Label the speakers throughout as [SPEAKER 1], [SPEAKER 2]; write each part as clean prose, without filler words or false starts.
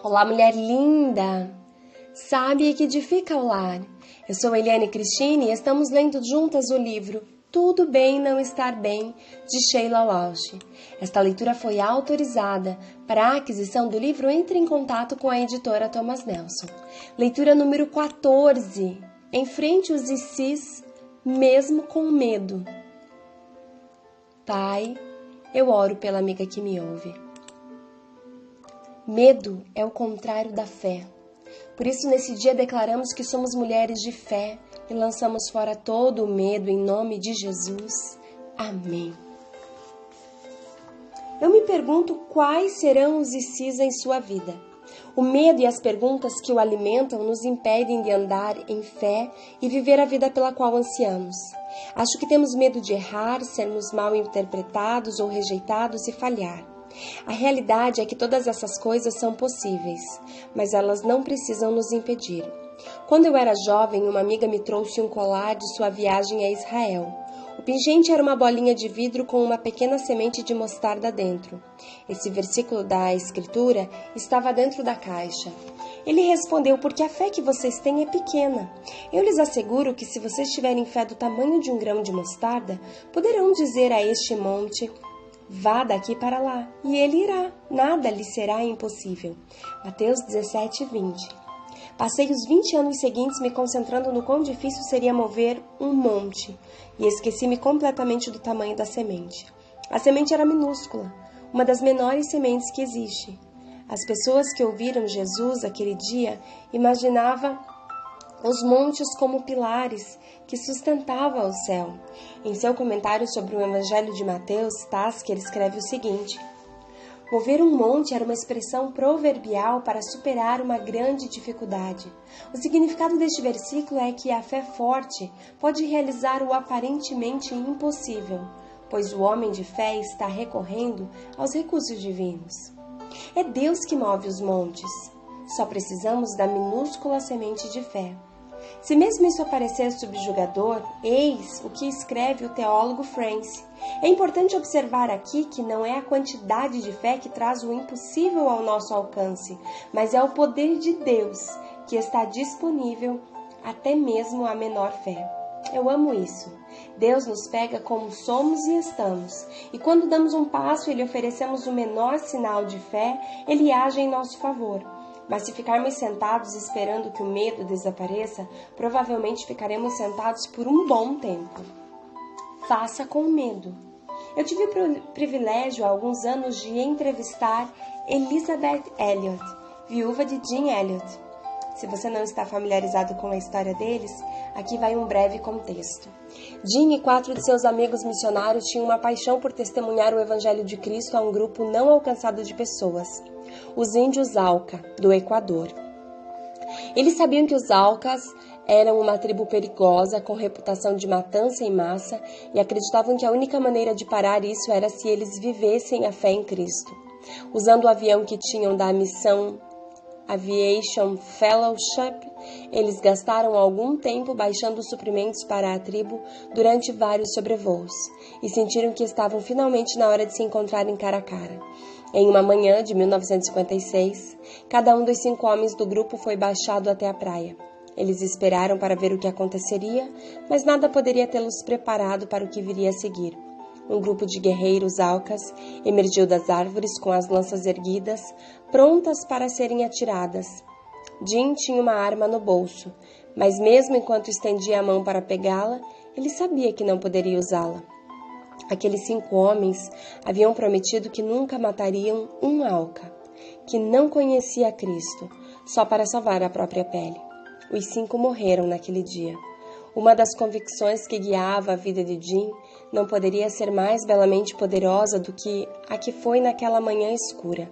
[SPEAKER 1] Olá, mulher linda, sábia que edifica o lar. Eu sou Eliane Cristine e estamos lendo juntas o livro Tudo Bem Não Estar Bem, de Sheila Walsh. Esta leitura foi autorizada. Para a aquisição do livro, entre em contato com a editora Thomas Nelson. Leitura número 14. Enfrente os ICs mesmo com medo. Pai, eu oro pela amiga que me ouve. Medo é o contrário da fé. Por isso, nesse dia, declaramos que somos mulheres de fé e lançamos fora todo o medo em nome de Jesus. Amém. Eu me pergunto quais serão os ICs em sua vida. O medo e as perguntas que o alimentam nos impedem de andar em fé e viver a vida pela qual ansiamos. Acho que temos medo de errar, sermos mal interpretados ou rejeitados e falhar. A realidade é que todas essas coisas são possíveis, mas elas não precisam nos impedir. Quando eu era jovem, uma amiga me trouxe um colar de sua viagem a Israel. O pingente era uma bolinha de vidro com uma pequena semente de mostarda dentro. Esse versículo da Escritura estava dentro da caixa. Ele respondeu, porque a fé que vocês têm é pequena. Eu lhes asseguro que se vocês tiverem fé do tamanho de um grão de mostarda, poderão dizer a este monte, vá daqui para lá, e ele irá, nada lhe será impossível. Mateus 17:20. Passei os 20 anos seguintes me concentrando no quão difícil seria mover um monte, e esqueci-me completamente do tamanho da semente. A semente era minúscula, uma das menores sementes que existe. As pessoas que ouviram Jesus aquele dia imaginavam os montes como pilares que sustentavam o céu. Em seu comentário sobre o Evangelho de Mateus, Tasker escreve o seguinte: mover um monte era uma expressão proverbial para superar uma grande dificuldade. O significado deste versículo é que a fé forte pode realizar o aparentemente impossível, pois o homem de fé está recorrendo aos recursos divinos. É Deus que move os montes. Só precisamos da minúscula semente de fé. Se mesmo isso parecer subjugador, eis o que escreve o teólogo France. É importante observar aqui que não é a quantidade de fé que traz o impossível ao nosso alcance, mas é o poder de Deus que está disponível até mesmo à menor fé. Eu amo isso. Deus nos pega como somos e estamos, e quando damos um passo e lhe oferecemos o menor sinal de fé, ele age em nosso favor. Mas se ficarmos sentados esperando que o medo desapareça, provavelmente ficaremos sentados por um bom tempo. Faça com medo. Eu tive o privilégio há alguns anos de entrevistar Elisabeth Elliot, viúva de Jim Elliot. Se você não está familiarizado com a história deles, aqui vai um breve contexto. Jim e 4 de seus amigos missionários tinham uma paixão por testemunhar o Evangelho de Cristo a um grupo não alcançado de pessoas, os índios Auca, do Equador. Eles sabiam que os Aucas eram uma tribo perigosa, com reputação de matança em massa, e acreditavam que a única maneira de parar isso era se eles vivessem a fé em Cristo. Usando o avião que tinham da missão Aviation Fellowship, eles gastaram algum tempo baixando suprimentos para a tribo durante vários sobrevoos e sentiram que estavam finalmente na hora de se encontrarem cara a cara. Em uma manhã de 1956, cada um dos 5 homens do grupo foi baixado até a praia. Eles esperaram para ver o que aconteceria, mas nada poderia tê-los preparado para o que viria a seguir. Um grupo de guerreiros Aucas emergiu das árvores com as lanças erguidas, prontas para serem atiradas. Jim tinha uma arma no bolso, mas mesmo enquanto estendia a mão para pegá-la, ele sabia que não poderia usá-la. Aqueles 5 homens haviam prometido que nunca matariam um Auca, que não conhecia Cristo, só para salvar a própria pele. Os 5 morreram naquele dia. Uma das convicções que guiava a vida de Jim não poderia ser mais belamente poderosa do que a que foi naquela manhã escura.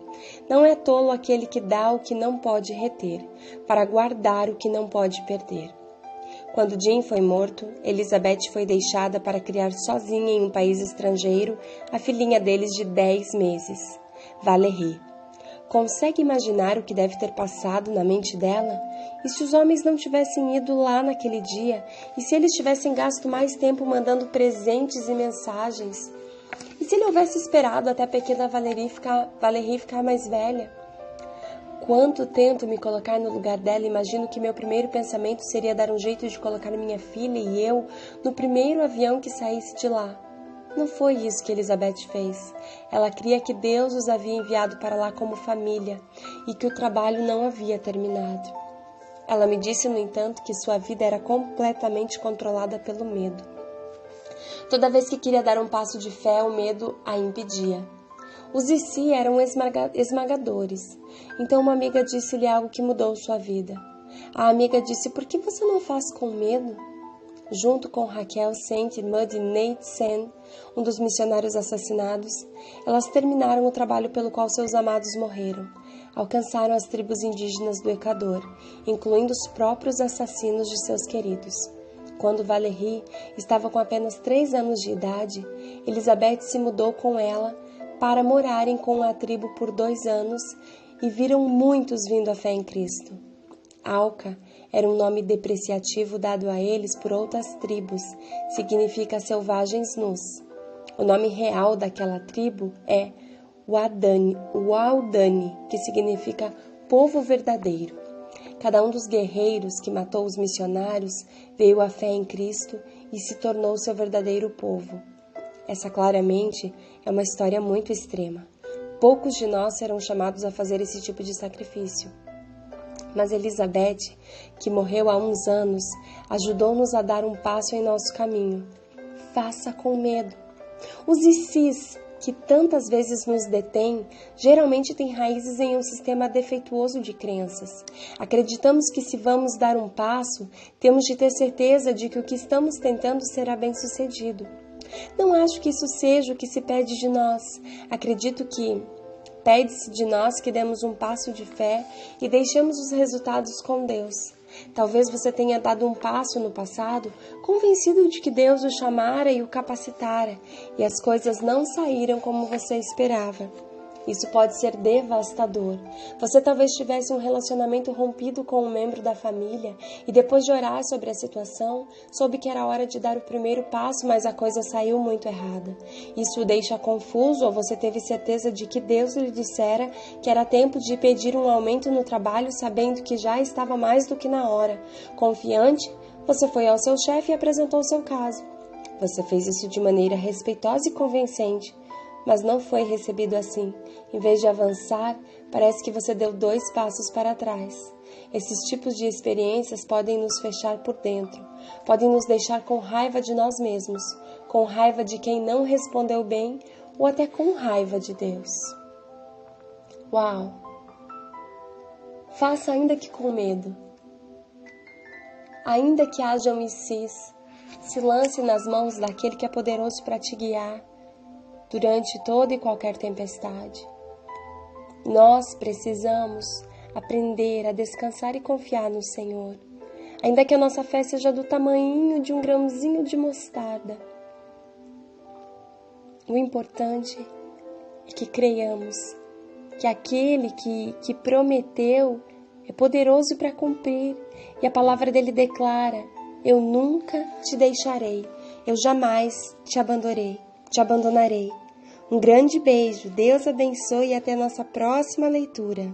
[SPEAKER 1] Não é tolo aquele que dá o que não pode reter, para guardar o que não pode perder. Quando Jim foi morto, Elizabeth foi deixada para criar sozinha em um país estrangeiro a filhinha deles de 10 meses, Valérie. Consegue imaginar o que deve ter passado na mente dela? E se os homens não tivessem ido lá naquele dia? E se eles tivessem gasto mais tempo mandando presentes e mensagens? E se ele houvesse esperado até a pequena Valérie ficar mais velha? Enquanto tento me colocar no lugar dela, imagino que meu primeiro pensamento seria dar um jeito de colocar minha filha e eu no primeiro avião que saísse de lá. Não foi isso que Elizabeth fez. Ela cria que Deus os havia enviado para lá como família e que o trabalho não havia terminado. Ela me disse, no entanto, que sua vida era completamente controlada pelo medo. Toda vez que queria dar um passo de fé, o medo a impedia. Os e se eram esmagadores. Então uma amiga disse-lhe algo que mudou sua vida. A amiga disse, por que você não faz com medo? Junto com Raquel Saint, irmã de Nate Sen, um dos missionários assassinados, elas terminaram o trabalho pelo qual seus amados morreram. Alcançaram as tribos indígenas do Equador, incluindo os próprios assassinos de seus queridos. Quando Valérie estava com apenas 3 anos de idade, Elizabeth se mudou com ela para morarem com a tribo por 2 anos e viram muitos vindo à fé em Cristo. Alca era um nome depreciativo dado a eles por outras tribos, significa selvagens nus. O nome real daquela tribo é Waodani, que significa povo verdadeiro. Cada um dos guerreiros que matou os missionários veio à fé em Cristo e se tornou seu verdadeiro povo. Essa claramente é uma história muito extrema. Poucos de nós serão chamados a fazer esse tipo de sacrifício. Mas Elizabeth, que morreu há uns anos, ajudou-nos a dar um passo em nosso caminho. Faça com medo. Os ICs, que tantas vezes nos detêm, geralmente têm raízes em um sistema defeituoso de crenças. Acreditamos que se vamos dar um passo, temos de ter certeza de que o que estamos tentando será bem-sucedido. Não acho que isso seja o que se pede de nós. Acredito que pede-se de nós que demos um passo de fé e deixemos os resultados com Deus. Talvez você tenha dado um passo no passado, convencido de que Deus o chamara e o capacitara, e as coisas não saíram como você esperava. Isso pode ser devastador. Você talvez tivesse um relacionamento rompido com um membro da família e depois de orar sobre a situação, soube que era hora de dar o primeiro passo, mas a coisa saiu muito errada. Isso o deixa confuso ou você teve certeza de que Deus lhe dissera que era tempo de pedir um aumento no trabalho, sabendo que já estava mais do que na hora. Confiante, você foi ao seu chefe e apresentou seu caso. Você fez isso de maneira respeitosa e convincente, mas não foi recebido assim. Em vez de avançar, parece que você deu 2 passos para trás. Esses tipos de experiências podem nos fechar por dentro, podem nos deixar com raiva de nós mesmos, com raiva de quem não respondeu bem ou até com raiva de Deus. Uau! Faça ainda que com medo. Ainda que haja um ICs, se lance nas mãos daquele que é poderoso para te guiar durante toda e qualquer tempestade. Nós precisamos aprender a descansar e confiar no Senhor, ainda que a nossa fé seja do tamanho de um grãozinho de mostarda. O importante é que creiamos que aquele que prometeu é poderoso para cumprir, e a palavra dele declara: eu nunca te deixarei, eu jamais te abandonarei. Um grande beijo, Deus abençoe e até a nossa próxima leitura.